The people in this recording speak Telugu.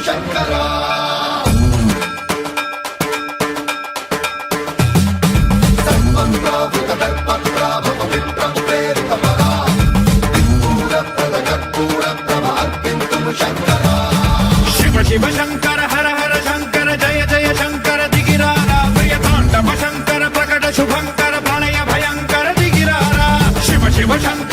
శంకరా శివ శివ శంకర హర హర శంకర జయ జయ శంకర దిగిరారా ప్రియతాండవ శంకర ప్రకట శుభంకర ప్రళయ భయంకర దిగిరారా శివ శివ శంకర